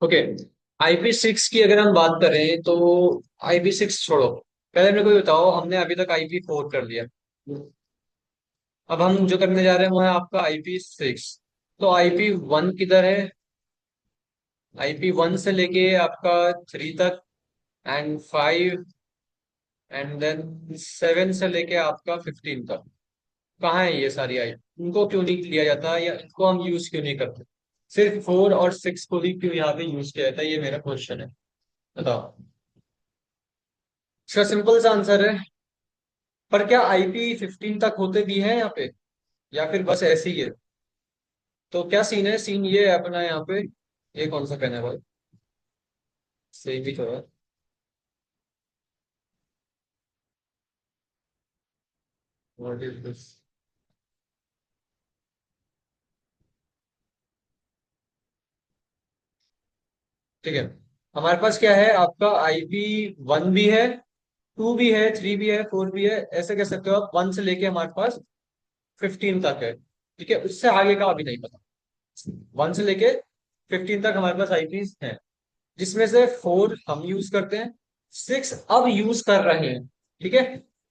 Okay. IP6 की अगर हम बात करें तो IP6 छोड़ो। पहले मेरे को ये बताओ, हमने अभी तक IP4 कर लिया। अब हम जो करने जा रहे हैं वो है आपका IP6। तो IP1 किधर है? IP1 से लेके आपका 3 तक, एंड 5, एंड देन 7 से लेके आपका 15 तक। कहाँ है ये सारी आई? इनको क्यों नहीं लिया जाता, या इनको हम यूज क्यों नहीं करते? सिर्फ 4 और 6 को ही क्यों यहाँ पे यूज किया जाता है, ये मेरा क्वेश्चन है। बताओ। इसका सिंपल सा आंसर है, पर क्या IP15 तक होते भी हैं यहाँ पे, या फिर बस ऐसे ही है? तो क्या सीन है? सीन ये है अपना यहाँ पे। ये कौन सा पेन है भाई? सही भी तो है। What is this? ठीक है। हमारे पास क्या है, आपका IP1 भी है, 2 भी है, 3 भी है, 4 भी है, ऐसे कह सकते हो आप। 1 से लेके हमारे पास 15 तक है। ठीक है, उससे आगे का अभी नहीं पता। 1 से लेके 15 तक हमारे पास आईपीज हैं, जिसमें से 4 हम यूज करते हैं, 6 अब यूज कर रहे हैं। ठीक है।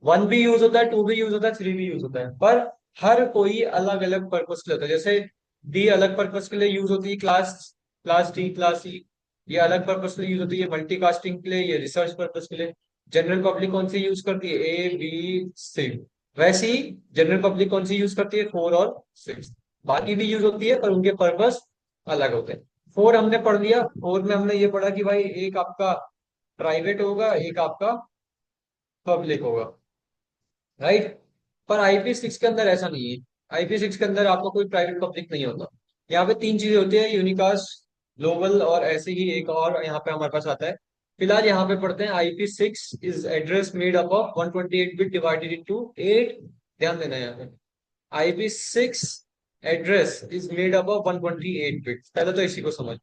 1 भी यूज होता है, 2 भी यूज होता है, 3 भी यूज होता है, पर हर कोई अलग अलग पर्पज के लिए होता है। जैसे डी अलग पर्पज के लिए यूज होती है, class class D, class C. ये अलग पर्पज के लिए यूज होती है, मल्टीकास्टिंग के लिए, ये रिसर्च पर्पज के लिए। जनरल पब्लिक कौन सी यूज करती है? A B C। वैसे ही जनरल पब्लिक कौन सी यूज करती है? 4 और 6। बाकी भी यूज होती है, पर उनके पर्पस अलग होते हैं। 4 हमने पढ़ लिया। 4 में हमने ये पढ़ा कि भाई एक आपका प्राइवेट होगा, एक आपका पब्लिक होगा, राइट। पर IP6 के अंदर ऐसा नहीं है। IP6 के अंदर आपका कोई प्राइवेट पब्लिक नहीं होता। यहाँ पे 3 चीजें होती है, यूनिकास्ट, ग्लोबल, और ऐसे ही एक और यहाँ पे हमारे पास आता है। फिलहाल यहाँ पे पढ़ते हैं, IP6 is address made up of 128 bit divided into 8। ध्यान देना यहाँ पे। IP6 address is made up of 128 bit. पहले तो इसी को समझ।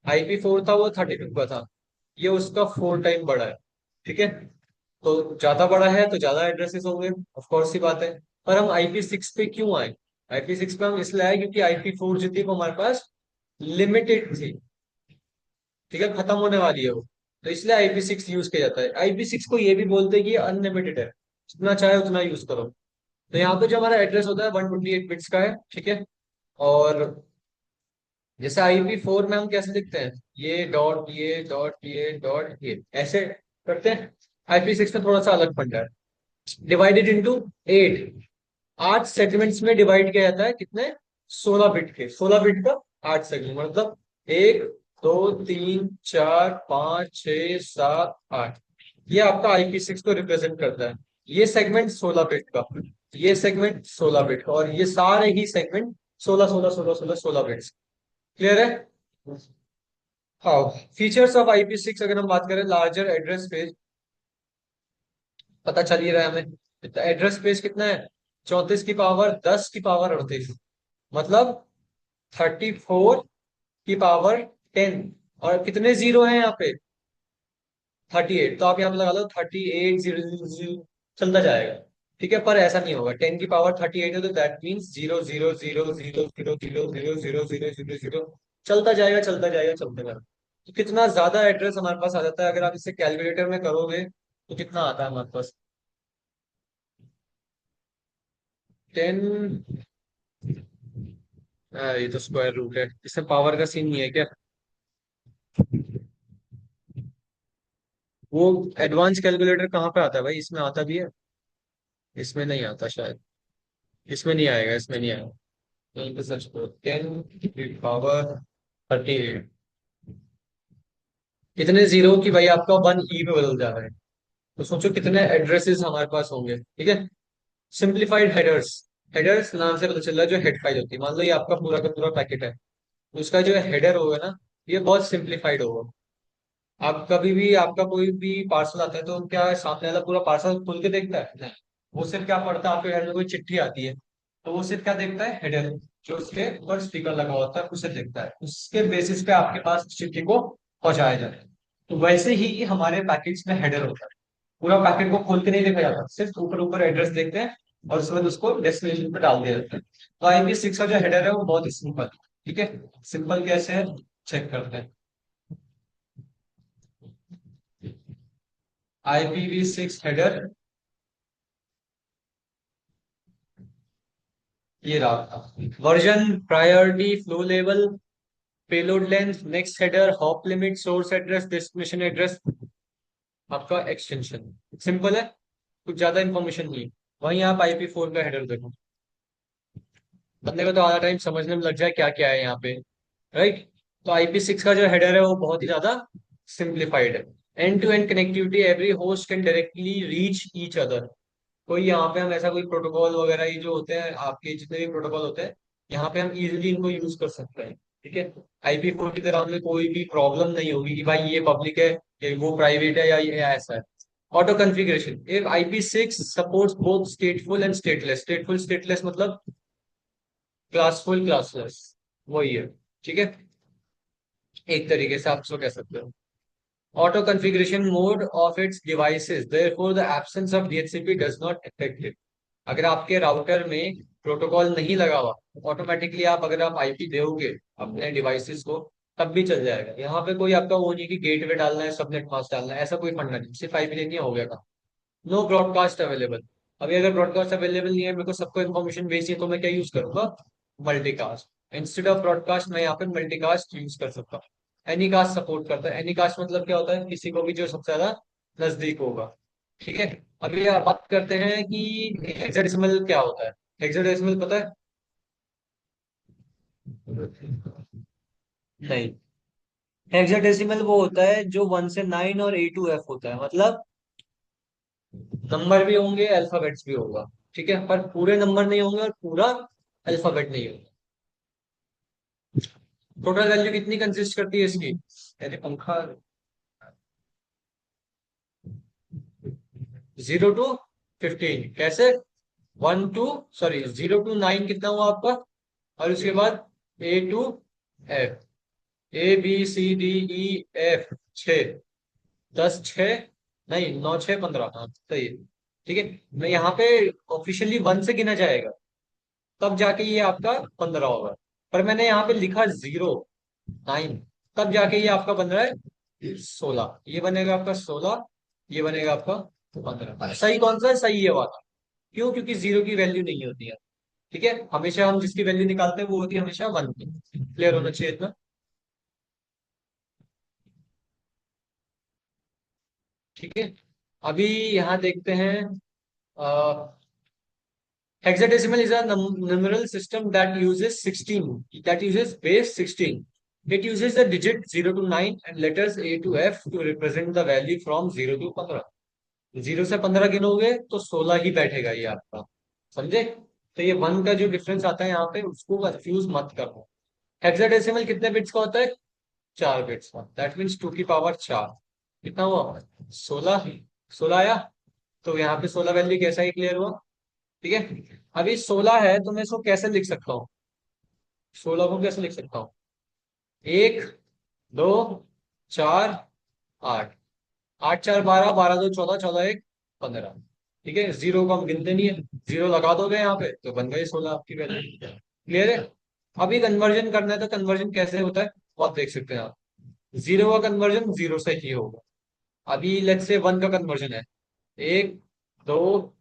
IP4 था वो 32 का था। ये उसका 4 टाइम बड़ा है। ठीक है। तो ज्यादा बड़ा है तो ज्यादा एड्रेसेस होंगे, ऑफ कोर्स सी बात है। पर हम IP6 पे क्यों आए? IP6 पे हम इसलिए आए क्योंकि IP4 जो थी वो हमारे पास लिमिटेड थी। ठीक है, खत्म होने वाली है वो। तो इसलिए IP6 यूज किया जाता है। IP6 को ये भी बोलते हैं कि अनलिमिटेड है, जितना चाहे उतना यूज करो। तो यहाँ पे जो हमारा एड्रेस होता है 128 बिट्स का है। ठीक है। और जैसे IP4 में हम कैसे लिखते हैं, ये डॉट ये डॉट ये डॉट ये ऐसे करते हैं। IP6 में थोड़ा सा अलग फंडा है। Divided into 8। 8 सेगमेंट्स में डिवाइड किया जाता है। कितने? 16 बिट के। 16 बिट का 8 सेगमेंट, मतलब 1 2 3 4 5 6 7 8। ये आपका IP6 को रिप्रेजेंट करता है। ये सेगमेंट 16 बिट का, ये सेगमेंट 16 बिट का, और ये सारे ही सेगमेंट 16 16 16 16 16 बिट्स। क्लियर है? हाँ। फीचर्स ऑफ IP6 अगर हम बात करें, लार्जर एड्रेस स्पेस, पता चल ही रहा है हमें। एड्रेस स्पेस कितना है? 34 की पावर 10 की पावर 38। मतलब 34 की पावर 10। और कितने जीरो हैं यहाँ पे? 38। तो आप यहाँ पे लगा लो 38 0 0 0, चलता जाएगा। ठीक है, पर ऐसा नहीं होगा। 10 की पावर 38 है तो दैट मीन्स 0 0 0 0 0 0 0 0 0 0 0 चलता जाएगा, चलता जाएगा, चलते जाएगा। तो कितना ज्यादा एड्रेस हमारे पास आ जाता है, अगर आप इसे कैलकुलेटर में करोगे तो कितना आता है हमारे पास? 10। ये तो स्क्वायर रूट है, इसमें पावर का सीन नहीं है क्या? वो एडवांस कैलकुलेटर कहाँ पे आता है भाई? इसमें आता भी है? इसमें नहीं आता शायद। इसमें नहीं आएगा, इसमें नहीं आएगा। यहीं पे सर्च करो 10 की पावर 38। कितने जीरो की भाई आपका 1 ई पे बदल जा रहा है। तो सोचो कितने एड्रेसेस हमारे पास होंगे। ठीक है। Simplified headers. हेडर्स नाम से पता चल रहा है जो हेड फाइल होती है। मान लो ये आपका पूरा का पूरा पैकेट है, तो उसका जो हेडर होगा ना, ये बहुत सिंप्लीफाइड होगा। आप कभी भी आपका कोई भी पार्सल आता है तो क्या है, सामने वाला पूरा पार्सल खोल के देखता है? नहीं। वो सिर्फ क्या पढ़ता है, आपके हेडर में कोई चिट्ठी आती है तो वो सिर्फ क्या देखता है? हेडर, जो उसके ऊपर स्टिकर लगा होता है उसे देखता है। उसके बेसिस पे आपके पास उस चिट्ठी को पहुंचाया जाता है। तो वैसे ही हमारे पैकेट्स में हेडर होता है। पूरा पैकेट को खोल के नहीं देखा जाता, सिर्फ ऊपर ऊपर एड्रेस देखते हैं और उसके बाद उसको डेस्टिनेशन पे डाल दिया जाता है। तो IP6 का जो हेडर है वो बहुत ही सिंपल। ठीक है। सिंपल कैसे है, चेक करते हैं। IPv6 हेडर, ये रहा version, priority, flow level, payload length, next header, hop limit, source address, destination address, आपका एक्सटेंशन। सिंपल है, कुछ ज्यादा इन्फॉर्मेशन नहीं। वहीं आप IP4 का हेडर देखो, बंदे को तो आधा टाइम समझने में लग जाए क्या क्या है यहाँ पे, राइट। तो IP6 का जो हेडर है वो बहुत ही ज्यादा सिंप्लीफाइड है। End to end connectivity, every host can directly reach each other. कोई यहाँ पे हम ऐसा कोई प्रोटोकॉल वगैरह ये जो होते हैं, आपके जितने भी प्रोटोकॉल होते हैं, यहाँ पे हम इजीली इनको यूज कर सकते हैं। ठीक है, IP4 की तरह हमें कोई भी प्रॉब्लम नहीं होगी कि भाई ये पब्लिक है, ये वो प्राइवेट है, या ये ऐसा है। Auto configuration, if IP6 supports both स्टेटफुल and stateless. स्टेटफुल stateless मतलब क्लासफुल क्लासलेस, वही है। ठीक है, एक तरीके से आप उसको कह सकते हो। Auto configuration mode of its devices. Therefore, the absence of DHCP does not affect it. अगर आपके राउटर में प्रोटोकॉल नहीं लगा हुआ, ऑटोमेटिकली आप अगर आप आईपी दोगे अपने डिवाइसेस को, तब भी चल जाएगा। यहाँ पे कोई आपका वो नहीं कि गेटवे डालना है, सबनेट मास्क डालना है, ऐसा कोई फंडा नहीं, सिर्फ आईपी देनी है, हो गया काम। No broadcast available. अभी अगर ब्रॉडकास्ट अवेलेबल नहीं है, मेरे को सबको इन्फॉर्मेशन भेजनी है, तो मैं क्या यूज करूंगा? मल्टीकास्ट। इंस्टेड ऑफ ब्रॉडकास्ट मैं यहाँ पे मल्टीकास्ट यूज कर सकता हूँ। एनीकास्ट सपोर्ट करता है। एनीकास्ट मतलब क्या होता है? किसी को भी जो सबसे ज्यादा नजदीक होगा। ठीक है, अभी आप बात करते हैं कि हेक्साडेसिमल क्या होता है। हेक्साडेसिमल पता है? नहीं, हेक्साडेसिमल वो होता है जो 1 से 9 और A to F होता है, मतलब नंबर भी होंगे, अल्फाबेट्स भी होगा। ठीक है, पर पूरे नंबर नहीं होंगे और पूरा अल्फाबेट नहीं होगा। टोटल वैल्यू कितनी कंसिस्ट करती है इसकी? यानी पंखा 0 to 15 कैसे? 0 to 9 कितना हुआ आपका? और उसके बाद A to F, ABCDEF 6, 10 6, नहीं 9 6 15, हाँ सही है। ठीक है, मैं यहाँ पे ऑफिशियली 1 से गिना जाएगा, तब जाके ये आपका 15 होगा। पर मैंने यहाँ पे लिखा 0 9, तब जाके ये आपका बन रहा है 16। ये बनेगा आपका 16, ये बनेगा आपका 15। सही कौन सा है? सही ये वाला। क्यों? क्योंकि 0 की वैल्यू नहीं होती है। ठीक है, हमेशा हम जिसकी वैल्यू निकालते हैं वो होती है हमेशा 1 की। क्लियर होना चाहिए इतना। ठीक है, अभी यहाँ देखते हैं। Hexadecimal is a numeral system that uses 16, that uses base 16. It uses the digit 0 to 9 and letters A to F to represent the value from 0 to 15. 0 से 15 गिनोगे तो 16 ही बैठेगा ये आपका, समझे? तो ये 1 का जो डिफरेंस आता है यहाँ पे, उसको कंफ्यूज मत करो। हेक्साडेसिमल कितने बिट्स का होता है? 4 बिट्स का। दैट मीन्स 2 की पावर 4। कितना हुआ? 16। 16 आया। तो यहाँ पे 16 वैल्यू कैसा ही क्लियर हुआ? ठीक है, अभी 16 है तो मैं इसको कैसे लिख सकता हूँ? 16 को कैसे लिख सकता हूँ? 1 2 4 8, 8 4 12, 12 2 14, 14 1 15। ठीक है, 0 को हम गिनते नहीं है, 0 लगा दोगे यहाँ पे तो बन गई 16 आपकी वैल्यू। क्लियर है? अभी कन्वर्जन करना है तो कन्वर्जन कैसे होता है वो आप देख सकते हैं आप। 0 का कन्वर्जन 0 से ही होगा। अभी लेट्स से 1 का कन्वर्जन है, 1 2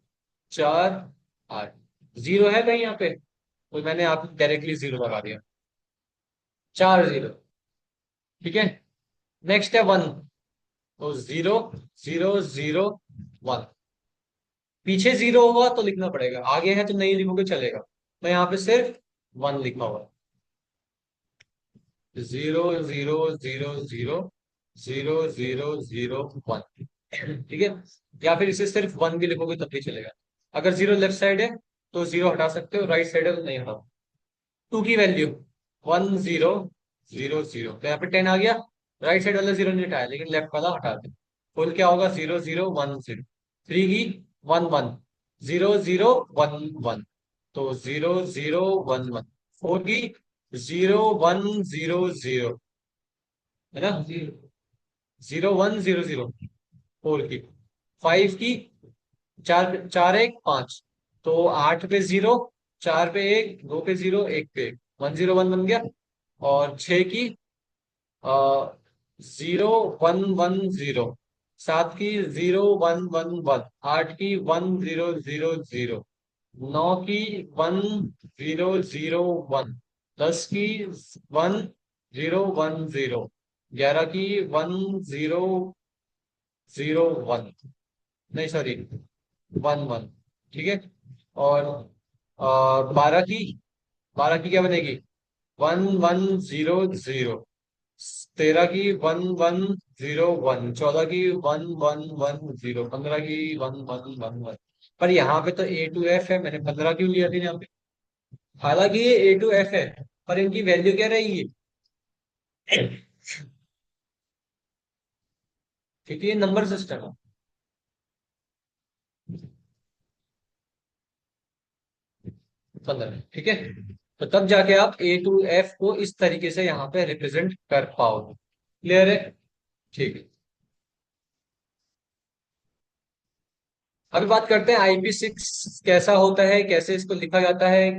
4 8। 0 है कहीं यहाँ पे? तो मैंने आप डायरेक्टली 0 लगा दिया, 4 0। ठीक है, नेक्स्ट है 1, तो 0 0 0 1। पीछे 0 होगा तो लिखना पड़ेगा, आगे है तो नहीं लिखोगे चलेगा। तो यहाँ पे सिर्फ 1 लिखा हुआ है। 0 0 0 0 0 0 0 1। ठीक है, या फिर इसे सिर्फ 1 भी लिखोगे तब भी चलेगा। अगर 0 लेफ्ट साइड है तो 0 हटा सकते हो, राइट साइड है तो नहीं हटाओ। 2 की वैल्यू 1 0 0 0, तो यहाँ पे 10 आ गया। राइट साइड वाला 0 नहीं हटाया, लेकिन लेफ्ट वाला हटा दे। फुल क्या होगा? 0 0 1 0। 3 की 1 1, 0 0 1 1, तो 0 0 1 1। 4 की 0 1 0 0, है ना? 0 1 0 0, 4 की। 5 की 4 4 1 5, तो 8 पे 0, 4 पे 1, 2 पे 0, 1 पे 1 0 1 बन गया। और 6 की 0 1 1 0, सात की 0 1 1 1, आठ की 1 0 0 0, नौ की 1 0 0 1, 10 की 1 0 1 0, 11 की 1 0 0 1, नहीं सॉरी 1 1, ठीक है। और 12 की क्या बनेगी? 1 1 0 0, 13 की 1 1 0 1, 14 की 1 1 1 0, 15 की 1 1 1 1। पर यहाँ पे तो A to F है, मैंने 15 क्यों लिया था यहाँ पे? हालांकि ये A to F है, पर इनकी वैल्यू क्या रहेगी? क्योंकि ये नंबर सिस्टम है। 15, ठीक है। तो तब जाके आप A to F को इस तरीके से यहाँ पे रिप्रेजेंट कर पाओगे। क्लियर है? ठीक है। अभी बात करते हैं IP6 कैसा होता है, कैसे इसको लिखा जाता है,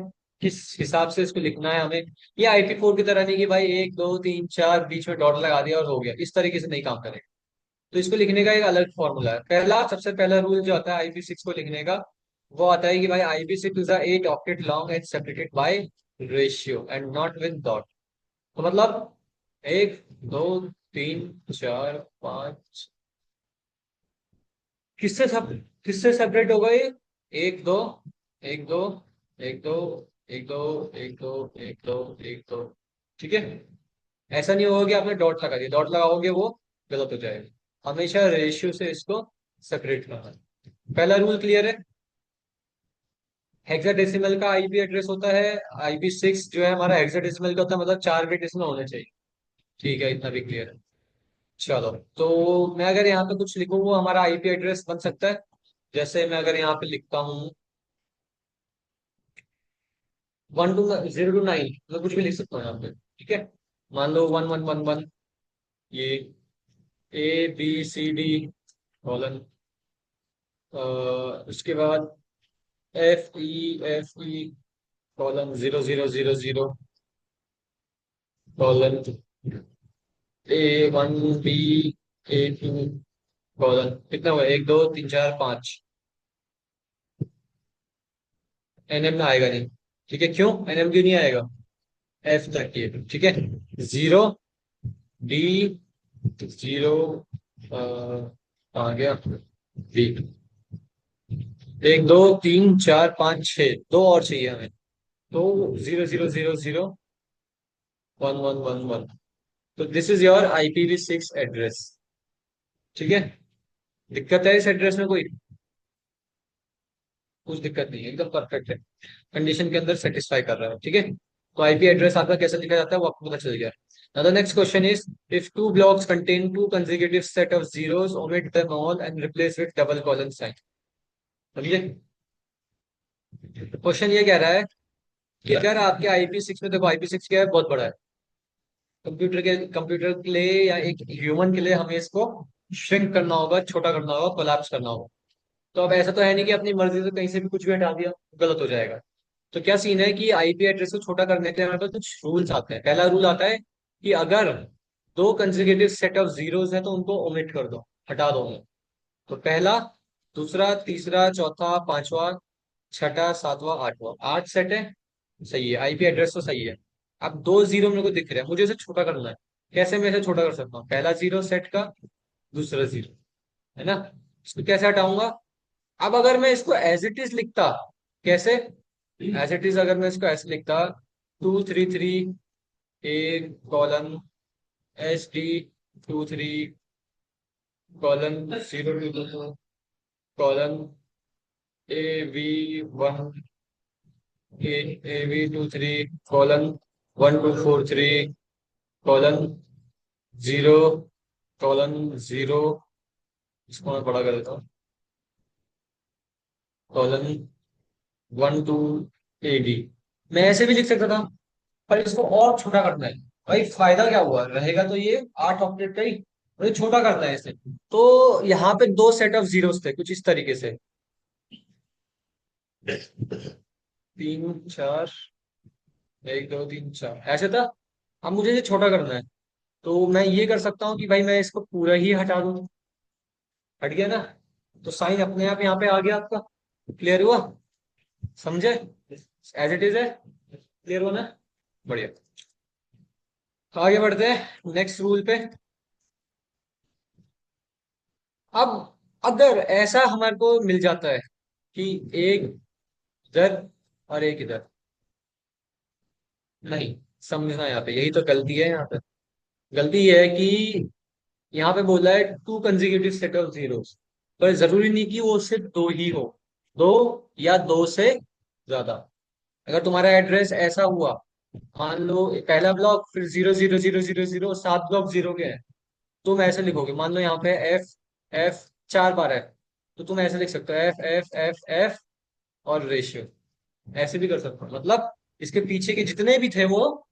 किस हिसाब से इसको लिखना है हमें। ये IP4 की तरह नहीं कि भाई 1 2 3 4 बीच में डॉट लगा दिया और हो गया, इस तरीके से नहीं काम करेगा। तो इसको लिखने का एक अलग फॉर्मूला है। सबसे पहला रूल जो आता है IP6 को लिखने का, वो आता है कि भाई IP6 is 8 octet long and separated by ratio and not with dot. तो मतलब 1 2 3 4 5, किससे सब किससे सेपरेट होगा ये? एक दो, एक दो, एक दो, एक दो, एक दो, एक दो, एक दो, ठीक है। ऐसा नहीं होगा कि आपने डॉट लगा दिया, डॉट लगाओगे वो गलत हो जाएगा। हमेशा रेशियो से इसको सेपरेट करना है। पहला रूल क्लियर है? हेक्साडेसिमल का आईपी एड्रेस होता है, IP6 जो है हमारा हेक्साडेसिमल का होता है, मतलब 4 बिट इसमें होने चाहिए। ठीक है, इतना भी क्लियर है। चलो, तो मैं अगर यहाँ पे कुछ लिखूँ वो हमारा आईपी एड्रेस बन सकता है। जैसे मैं अगर यहाँ पे लिखता हूँ 1 2 0 2 9, मैं कुछ भी लिख सकता हूँ यहाँ पे, ठीक है। मान लो 1 1 1 1, ये A B C D उसके बाद F E F E:0 0 0 0, A1 B A2, कितना हुआ? 1 2 3 4 5। NM में आएगा नहीं, ठीक है। क्यों NM क्यों नहीं आएगा? F38, ठीक है। 0 D 0 आ गया B। 1 2 3 4 5 6, दो और चाहिए हमें। तो 0 0 0 0 1 1 1 1। तो this is your IPv6 address, ठीक है। दिक्कत है इस एड्रेस में कोई? कुछ दिक्कत नहीं है, एकदम परफेक्ट है, कंडीशन के अंदर सेटिस्फाई कर रहा है, ठीक है। तो आईपी एड्रेस आपका कैसे लिखा जाता है वो आपको पता चल गया। Now the next question is, if two blocks contain two consecutive set of zeros, omit them all and replace with double colon sign। समझिए, क्वेश्चन ये कह रहा है कि अगर आपके IP6 में, देखो IP6 क्या है, बहुत बड़ा है। कंप्यूटर के लिए या एक ह्यूमन के लिए हमें इसको श्रिंक करना होगा, छोटा करना होगा, कोलैप्स करना होगा। तो अब ऐसा तो है नहीं कि अपनी मर्जी से कहीं से भी कुछ भी हटा दिया, गलत हो जाएगा। तो क्या सीन है कि आईपी एड्रेस को छोटा करने के लिए हमारे पास कुछ रूल्स आते हैं। पहला रूल आता है कि अगर दो कंसेक्यूटिव सेट ऑफ जीरोस है तो उनको ओमिट कर दो, हटा दो उन्हें। तो पहला, दूसरा, तीसरा, चौथा, पांचवा, छठा, सातवां, आठवां, 8 सेट है। सही है, आईपी एड्रेस तो सही है। अब दो जीरो मेरे को दिख रहे हैं, मुझे इसे छोटा करना है। कैसे मैं इसे छोटा कर सकता हूँ? पहला जीरो सेट का, दूसरा जीरो, है ना। इसको कैसे हटाऊंगा? अब अगर मैं इसको एज इट इज लिखता, कैसे? एज इट इज अगर मैं इसको ऐसे लिखता, 2 3 A:1 A:2 3 : AV1 AV23 : 1 2 4 3 : 0 इसको मैं बड़ा कर देता हूँ, कॉलन 1 2 AD। मैं ऐसे भी लिख सकता था, पर इसको और छोटा करना है। भाई फायदा क्या हुआ, रहेगा तो ये 8 ऑक्टेट का ही, मुझे छोटा करना है इसे। तो यहाँ पे दो सेट ऑफ जीरोस थे कुछ इस तरीके से, 3 4, 1 2 3 4 ऐसे था। अब मुझे ये छोटा करना है, तो मैं ये कर सकता हूँ कि भाई मैं इसको पूरा ही हटा दूं। हट गया ना, तो साइन अपने आप यहाँ पे आ गया आपका। क्लियर हुआ? समझे? एज इट इज है। क्लियर हुआ ना? बढ़िया। तो आगे बढ़ते हैं नेक्स्ट रूल पे। अब अगर ऐसा हमारे को मिल जाता है कि एक इधर और एक इधर, नहीं, समझना यहाँ पे यही तो गलती है। यहाँ पे गलती ये है कि यहाँ पे बोला है to consecutive set of zeros, पर जरूरी नहीं कि वो सिर्फ दो ही हो, दो या दो से ज्यादा। अगर तुम्हारा एड्रेस ऐसा हुआ, मान लो पहला ब्लॉक फिर 0 0 0 0 0, 7 ब्लॉक जीरो के हैं, तुम ऐसे लिखोगे। मान लो यहाँ पे एफ एफ 4 बार है, तो तुम ऐसे लिख सकते हो एफ एफ एफ एफ और रेशियो। ऐसे भी कर सकते हो, मतलब इसके पीछे के जितने भी थे वो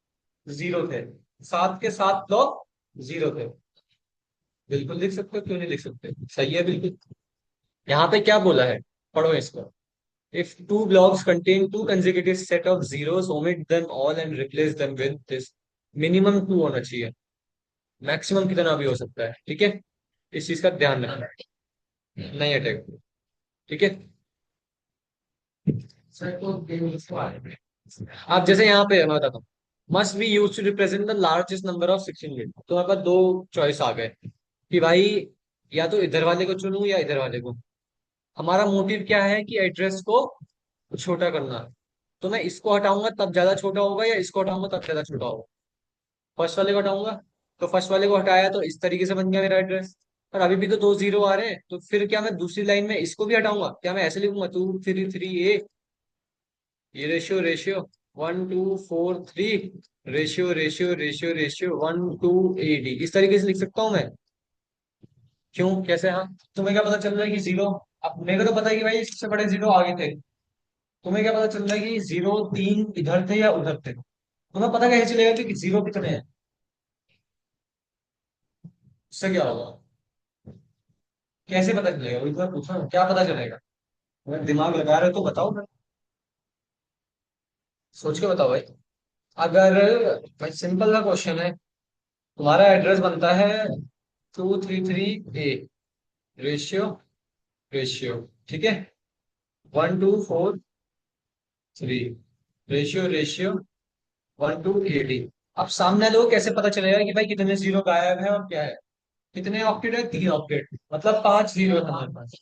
जीरो थे, 7 के 7 ब्लॉक जीरो थे। बिल्कुल लिख सकते हो, क्यों नहीं लिख सकते? सही है बिल्कुल। यहाँ पे क्या बोला है, पढ़ो इसको। If two blocks contain two consecutive set of zeros, omit them all and replace them with this. Minimum two होना चाहिए, मैक्सिमम कितना भी हो सकता है, ठीक है? इस चीज का ध्यान रखना है, नहीं अटैक। ठीक है। आप जैसे यहाँ पे मैं बताता हूँ, must be use to represent the largest number of 16 bit. तो हमारे पास दो चॉइस आ गए कि भाई या तो इधर वाले को चुनूं या इधर वाले को। हमारा मोटिव क्या है कि एड्रेस को छोटा करना है। तो मैं इसको हटाऊंगा तब ज्यादा छोटा होगा, या इसको हटाऊंगा तब ज्यादा छोटा होगा? फर्स्ट वाले को हटाऊंगा। तो फर्स्ट वाले को हटाया तो इस तरीके से बन गया मेरा एड्रेस। पर अभी भी तो दो जीरो आ रहे हैं, तो फिर क्या मैं दूसरी लाइन में इसको भी हटाऊंगा? क्या मैं ऐसे लिखूंगा 2 3 3 ये ratio ratio 1 2 4 3, ratio ratio ratio ratio 1 2 AD, इस तरीके से लिख सकता हूँ मैं? क्यों, कैसे? हाँ, तुम्हें क्या पता चल रहा है कि जीरो, अब मेरे को तो पता है कि भाई इससे बड़े जीरो आगे थे। तुम्हें क्या पता चल रहा है कि जीरो तीन इधर थे या उधर थे? तुम्हें पता कैसे चलेगा कि जीरो कितने हैं? इससे क्या होगा? कैसे पता चलेगा, वही तो मैं पूछ रहा हूँ, क्या पता चलेगा? अगर दिमाग लगा रहे हो तो बताओ ना, सोच के बताओ भाई। अगर भाई सिंपल सा क्वेश्चन है, तुम्हारा एड्रेस बनता है 2 3 3 रेशियो रेशियो, ठीक है, 1 2 4 3, रेशियो रेशियो 1 2 AD। अब सामने लोग कैसे पता चलेगा कि भाई कितने जीरो गायब है और क्या है? कितने ऑक्टेट है? 3 ऑक्टेट, मतलब 5 जीरो है हमारे पास।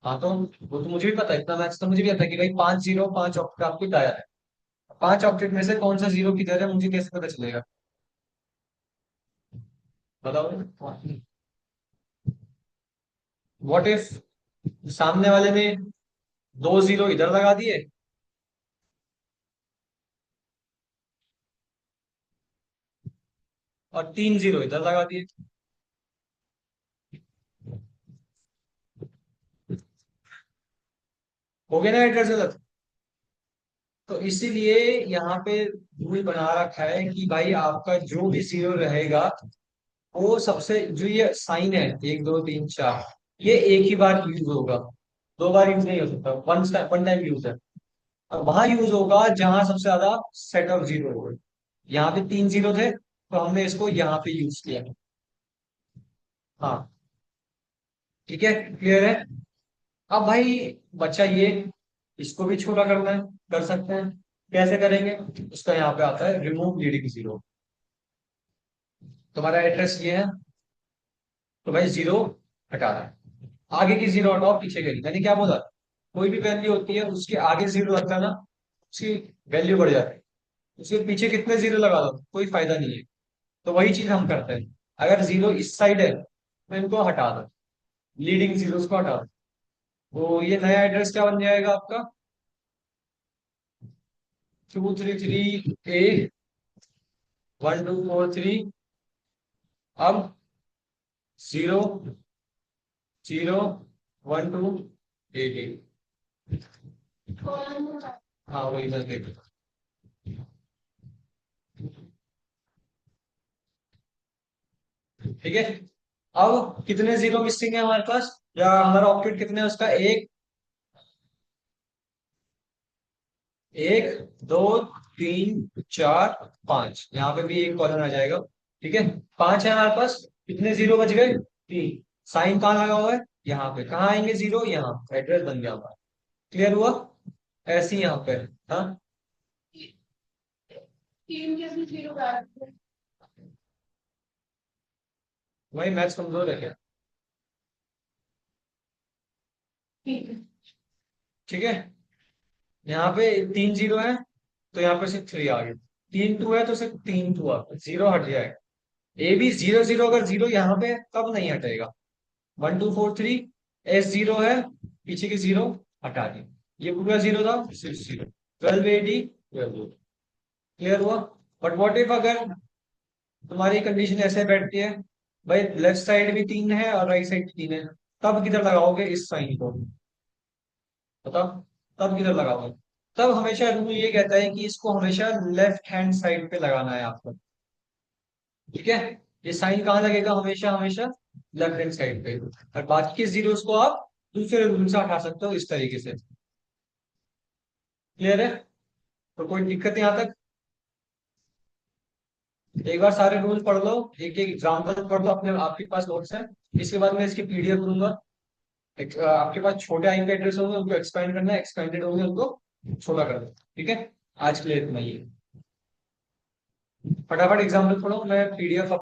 हाँ तो वो तो मुझे भी पता है, इतना मैथ्स तो मुझे भी आता है कि भाई 5 जीरो 5 ऑक्टेट आपको आया है। 5 ऑक्टेट में से कौन सा जीरो किधर है मुझे कैसे पता चलेगा? बताओ। व्हाट इफ सामने वाले ने दो जीरो इधर लगा दिए और 3 जीरो इधर लगा दिए? हो गया ना एड्रेस गलत? तो इसीलिए यहाँ पे रूल बना रखा है कि भाई आपका जो भी जीरो रहेगा, वो सबसे जो ये साइन है 1 2 3 4, ये एक ही बार यूज होगा, दो बार यूज नहीं हो सकता। वन टाइम यूज है। और वहां यूज होगा जहां सबसे ज्यादा सेट ऑफ जीरो होगा। यहाँ पे 3 जीरो थे तो हमने इसको यहाँ पे यूज किया। हाँ, ठीक है, क्लियर है? अब भाई बच्चा ये, इसको भी छोटा करना है, कर सकते हैं। कैसे करेंगे? उसका यहाँ पे आता है रिमूव लीडिंग जीरो। तुम्हारा एड्रेस ये है, तो भाई जीरो हटा रहा है। आगे की जीरो हटाओ, पीछे की। मैंने क्या बोला? कोई भी वैल्यू होती है उसके आगे जीरो लगता है ना, उसकी वैल्यू बढ़ जाती है। उसके पीछे कितने जीरो लगा दो कोई फायदा नहीं है। तो वही चीज हम करते हैं। अगर जीरो इस साइड है तो इनको हटा दो, लीडिंग जीरो को हटा दो। तो ये नया एड्रेस क्या बन जाएगा आपका? 2 3 3 A 1 2 4 3। अब 0 0 1 2 8। हाँ वही मैं देख। ठीक है। अब कितने जीरो मिसिंग है हमारे पास, या हमारा ऑक्टेट कितने है उसका? एक, एक, दो, तीन, चार, पांच। यहाँ पे भी एक कॉलन आ जाएगा, ठीक है, 5 है हमारे पास, कितने जीरो बच गए? 3। साइन कहाँ लगा हुआ है? यहाँ पे। कहाँ आएंगे जीरो? यहाँ। एड्रेस बन गया हमारा। क्लियर हुआ? ऐसे ही यहाँ पे। हाँ, 3 कैसे 0 का? वही मैथ्स कमजोर है क्या? ठीक है। ठीक है, यहाँ पे 3 जीरो है, तो यहाँ पे सिर्फ 3 आ गए। 3 टू है तो सिर्फ 3 टू आ गए, जीरो हट जाएगा। ए बी जीरो जीरो, अगर जीरो यहाँ पे है, तब नहीं हटेगा। 1 2 4 3, एस जीरो है, पीछे के जीरो हटा दिए। ये पूरा जीरो था, सिर्फ जीरो। 12 80, 12। क्लियर हुआ? बट व्हाट इफ अगर तुम्हारी कंडीशन ऐसे बैठती है, भाई लेफ्ट साइड भी 3 है और राइट साइड भी 3 है, तब किधर लगाओगे इस साइन को? बताओ, तब किधर लगाओगे? तब हमेशा रूल ये कहता है कि इसको हमेशा लेफ्ट हैंड साइड पे लगाना है आपको। ठीक है, ये साइन कहाँ लगेगा? हमेशा हमेशा लेफ्ट हैंड साइड पे। और बाकी के जीरोस को आप दूसरे रूल से हटा सकते हो, इस तरीके से। क्लियर है? तो कोई दिक्कत यहाँ तक? एक बार सारे रूल पढ़ लो, एक एक एग्जाम्पल पढ़ लो, अपने आपके पास नोट्स है। इसके बाद मैं इसकी पीडीएफ दूंगा। आपके पास छोटे आईपी एड्रेस होंगे, उनको एक्सपेंड करना है, एक्सपेंडेड होंगे उनको छोटा कर दो। ठीक है, आज के लिए इतना ही है। फटाफट एग्जाम्पल पढ़ो, मैं पीडीएफ